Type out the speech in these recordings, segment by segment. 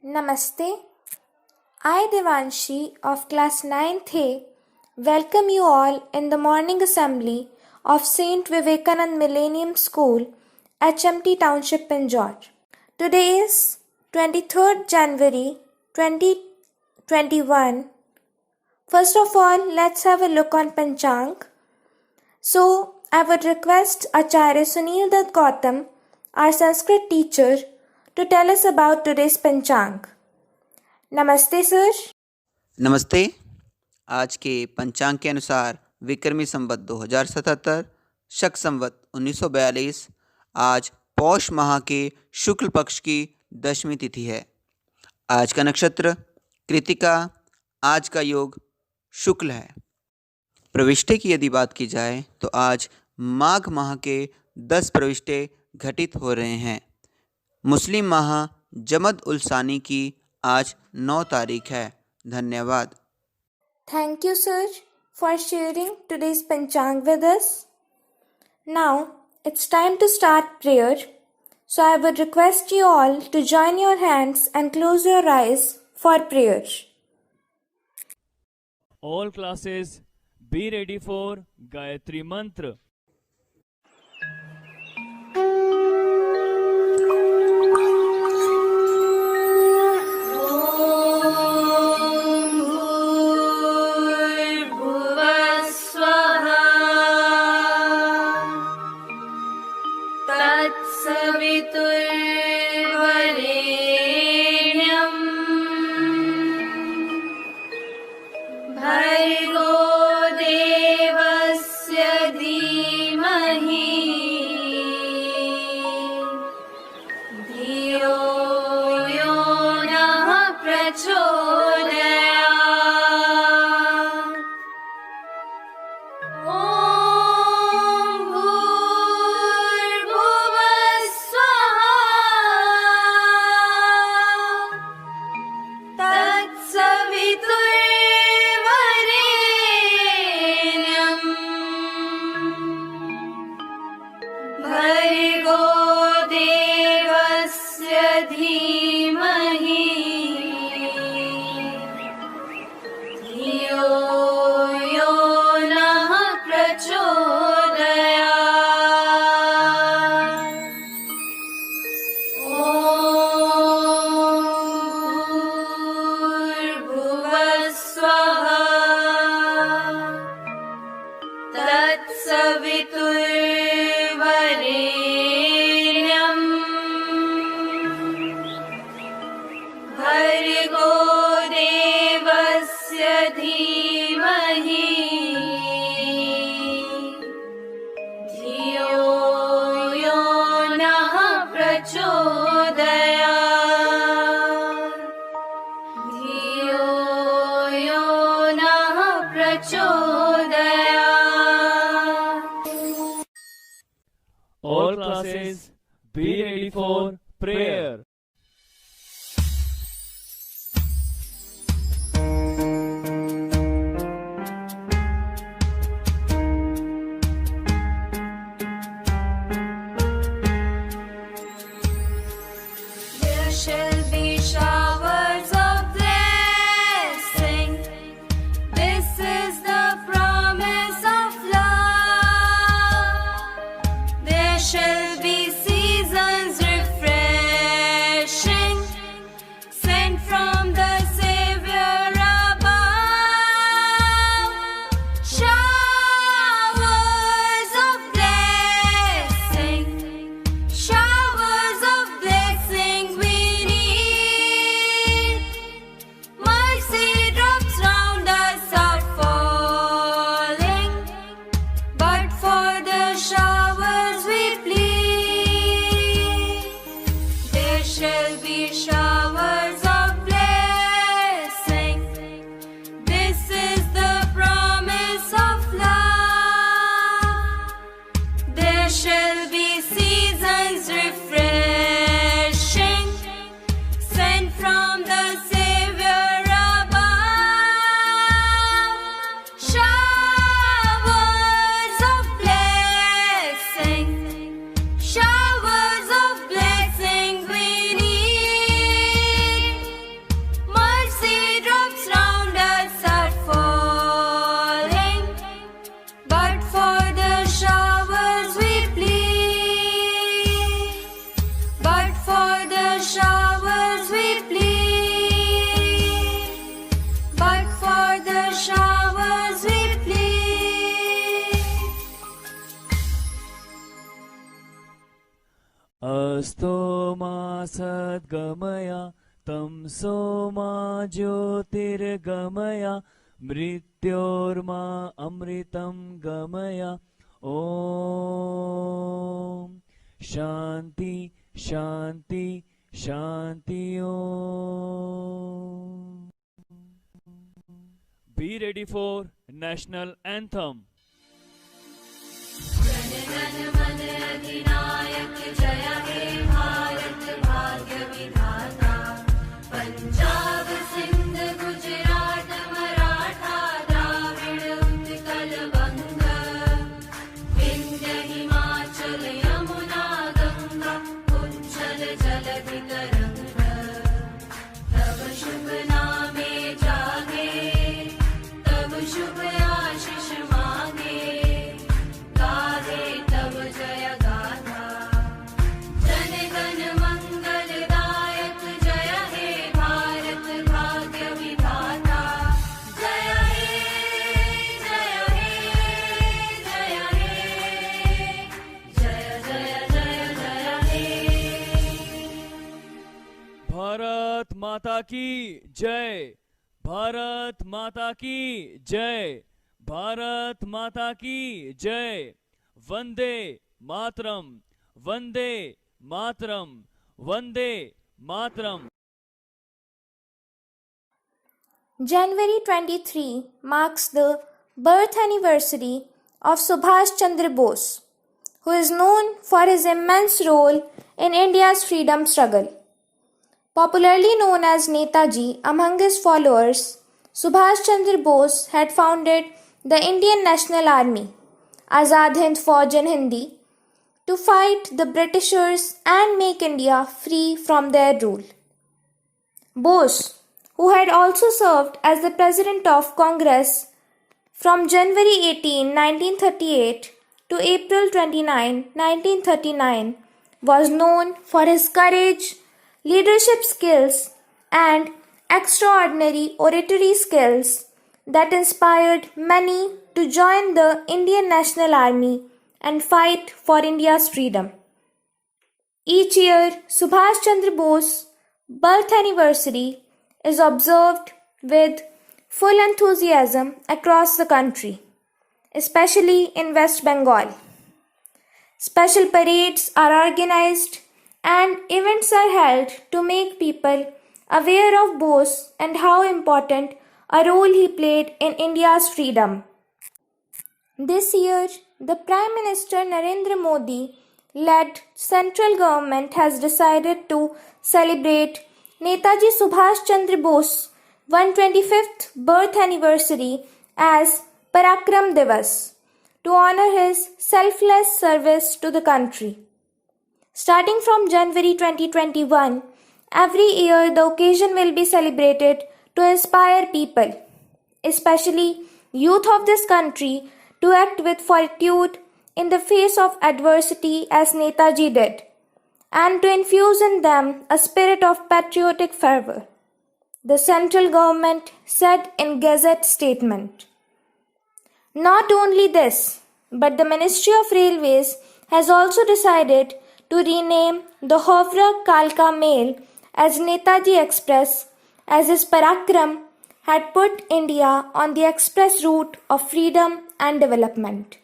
Namaste. I, Devanshi of class 9th A, welcome you all in the morning assembly of St. Vivekanand Millennium School, HMT Township, Pinjore. Today is 23rd January 2021. First of all, let's have a look on Panchang. So, I would request Acharya Sunil Dutt Gautam, our Sanskrit teacher, to tell us about today's Panchang. Namaste, sir. नमस्ते। आज के पंचांग के अनुसार विक्रमी संवत 2077, शक संवत 1942 आज पौष माह के शुक्ल पक्ष की 10वीं तिथि है। आज का नक्षत्र कृतिका, आज का योग शुक्ल है। प्रविष्टे की यदि बात की जाए तो आज माघ माह के 10 प्रविष्टे घटित हो रहे हैं। मुस्लिम माह जमद उल सानी की आज 9 तारीख है। धन्यवाद। Thank you, sir, for sharing today's Panchang with us. Now, it's time to start prayer. So I would request you all to join your hands and close your eyes for prayer. All classes, be ready for Gayatri Mantra. All classes, be ready for prayer. There shall be showers of blessing. This is the promise of love. There shall be seasons refreshing, sent from the Savior above. Showers of blessing, showers of blessing we need. Mercy drops round us are falling, but for the showers we plead. There shall be showers of blessing. This is the promise of love. There shall be seasons refreshing, sent from the Savior above. Showers of blessing, showers of blessing we need. यद्गमय तमसो मा ज्योतिर्गमय मृत्योर्मा अमृतं गमय ॐ शान्ति शान्ति शान्ति ॐ Be ready for national anthem. Punjab Sindh Gujarat Maratha Dravida Utkal बंग विंध्य हिमाचल यमुना गंगा उज्जल जलधि तरंग तब शुभ नामे जागे तब शुभ आशीष मांगे गाहे तब जय गाथा जन गण मंगलदायक जय हे भारत भाग्य विधाता जय हे जय हे जय हे जय जय जय जय हे भारत माता की जय, भारत माता की जय, भारत माता की जय। Vande Mataram, Vande Mataram, Vande Mataram. January 23 marks the birth anniversary of Subhash Chandra Bose, who is known for his immense role in India's freedom struggle. Popularly known as Netaji among his followers, Subhash Chandra Bose had founded the Indian National Army, Azad Hind Fauj in Hindi, to fight the Britishers and make India free from their rule. Bose, who had also served as the President of Congress from January 18, 1938 to April 29, 1939, was known for his courage, leadership skills, and extraordinary oratory skills that inspired many to join the Indian National Army and fight for India's freedom. Each year, Subhash Chandra Bose's birth anniversary is observed with full enthusiasm across the country, especially in West Bengal. Special parades are organized and events are held to make people aware of Bose and how important a role he played in India's freedom. This year, the Prime Minister Narendra Modi led central government has decided to celebrate Netaji Subhash Chandra Bose's 125th birth anniversary as Parakram Divas to honor his selfless service to the country. Starting from January 2021, every year the occasion will be celebrated to inspire people, especially youth of this country, to act with fortitude in the face of adversity as Netaji did, and to infuse in them a spirit of patriotic fervor, the central government said in Gazette statement. Not only this, but the Ministry of Railways has also decided to rename the Howrah Kalka Mail as Netaji Express, as his Parakram had put India on the express route of freedom and development.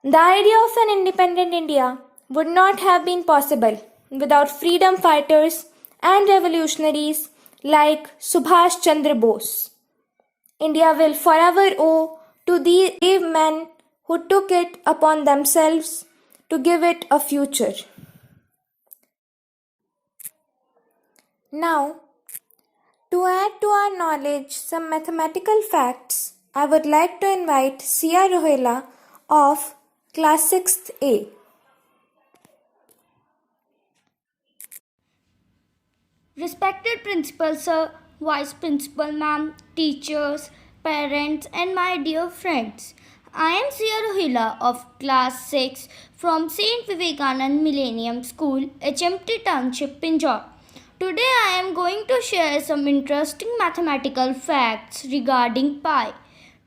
The idea of an independent India would not have been possible without freedom fighters and revolutionaries like Subhash Chandra Bose. India will forever owe to these brave men who took it upon themselves to give it a future. Now, to add to our knowledge some mathematical facts, I would like to invite Sia Rohela of Class 6th A. Respected Principal Sir, Vice Principal Ma'am, teachers, parents and my dear friends. I am Sia Rohila of Class 6 from St. Vivekanand Millennium School, HMT Township, Pinjore. Today I am going to share some interesting mathematical facts regarding pi.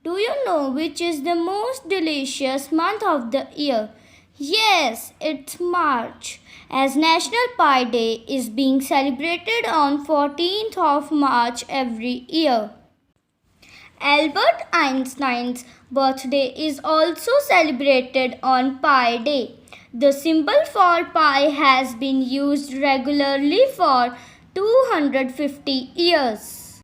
Do you know which is the most delicious month of the year? Yes, it's March. as National Pi Day is being celebrated on 14th of March every year. Albert Einstein's birthday is also celebrated on Pi Day. The symbol for pi has been used regularly for 250 years.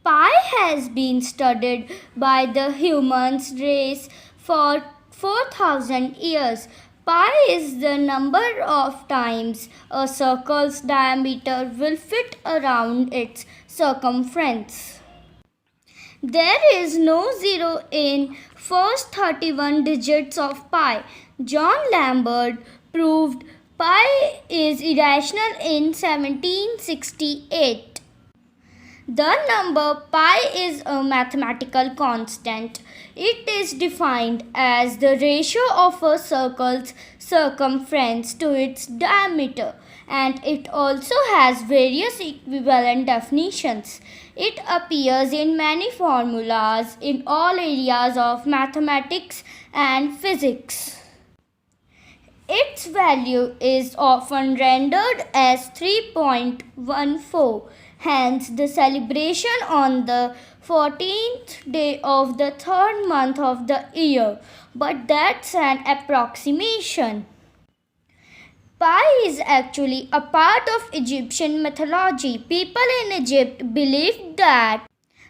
Pi has been studied by the human race for 4000 years. Pi is the number of times a circle's diameter will fit around its circumference. There is no zero in first 31 digits of pi. John Lambert proved pi is irrational in 1768. The number pi is a mathematical constant. It is defined as the ratio of a circle's circumference to its diameter, and it also has various equivalent definitions. It appears in many formulas in all areas of mathematics and physics. Its value is often rendered as 3.14. Hence, the celebration on the 14th day of the third month of the year. But that's an approximation. Pi is actually a part of Egyptian mythology. People in Egypt believed that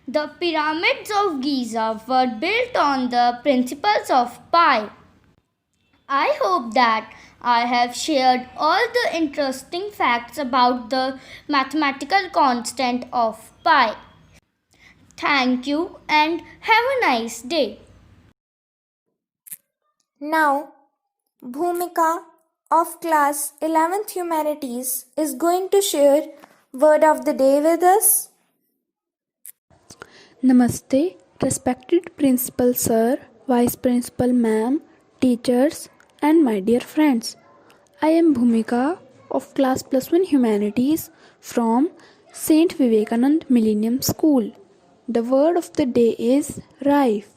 the pyramids of Giza were built on the principles of pi. I hope that I have shared all the interesting facts about the mathematical constant of pi. Thank you and have a nice day. Now, Bhumika of class 11th Humanities is going to share word of the day with us. Namaste, respected Principal Sir, Vice Principal Ma'am, teachers, and my dear friends. I am Bhumika of class +1 Humanities from Saint Vivekanand Millennium School. The word of the day is rife.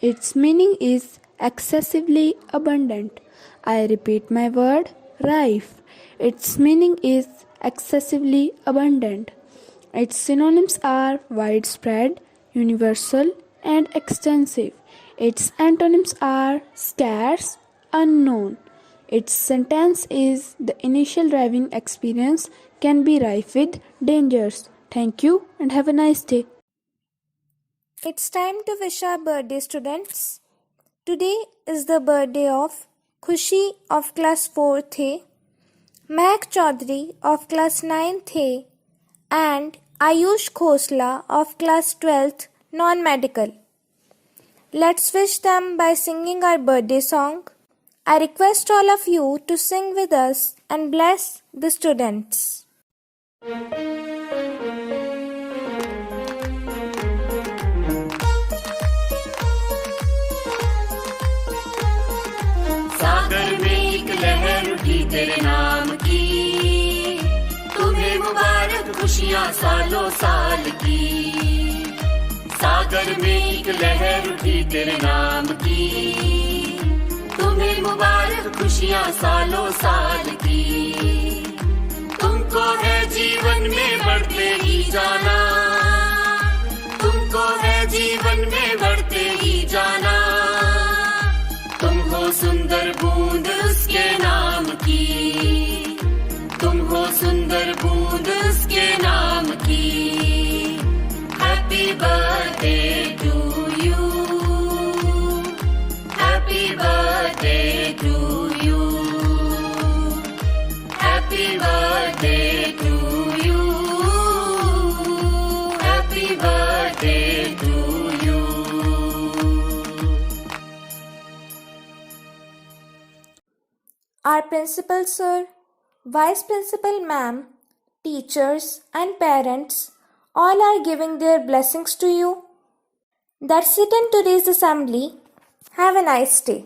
Its meaning is excessively abundant. I repeat my word, rife. Its meaning is excessively abundant. Its synonyms are widespread, universal, and extensive. Its antonyms are scarce, unknown. Its sentence is the initial driving experience can be rife with dangers. Thank you and have a nice day. It's time to wish our birthday students. Today is the birthday of Khushi of class 4th A, Mehak Chaudhary of class 9th A, and Ayush Khosla of class 12th non-medical. Let's wish them by singing our birthday song. I request all of you to sing with us and bless the students. सागर में एक लहर उठी तेरे नाम की, तुम्हें मुबारक खुशियाँ सालों साल की। सागर में एक लहर उठी तेरे नाम की, तुम्हें मुबारक खुशियाँ सालों साल की। तुमको है जीवन में बढ़ते ही जाना, तुमको है जीवन में बढ़ते ही जाना। तुम हो सुंदर बूंद उसके नाम की, तुम हो सुंदर बूंद उसके नाम की। Happy birthday to you, happy birthday to you, happy birthday to you, happy birthday to you. Our principal sir, vice principal ma'am, teachers and parents all are giving their blessings to you. That's it in today's assembly. Have a nice day.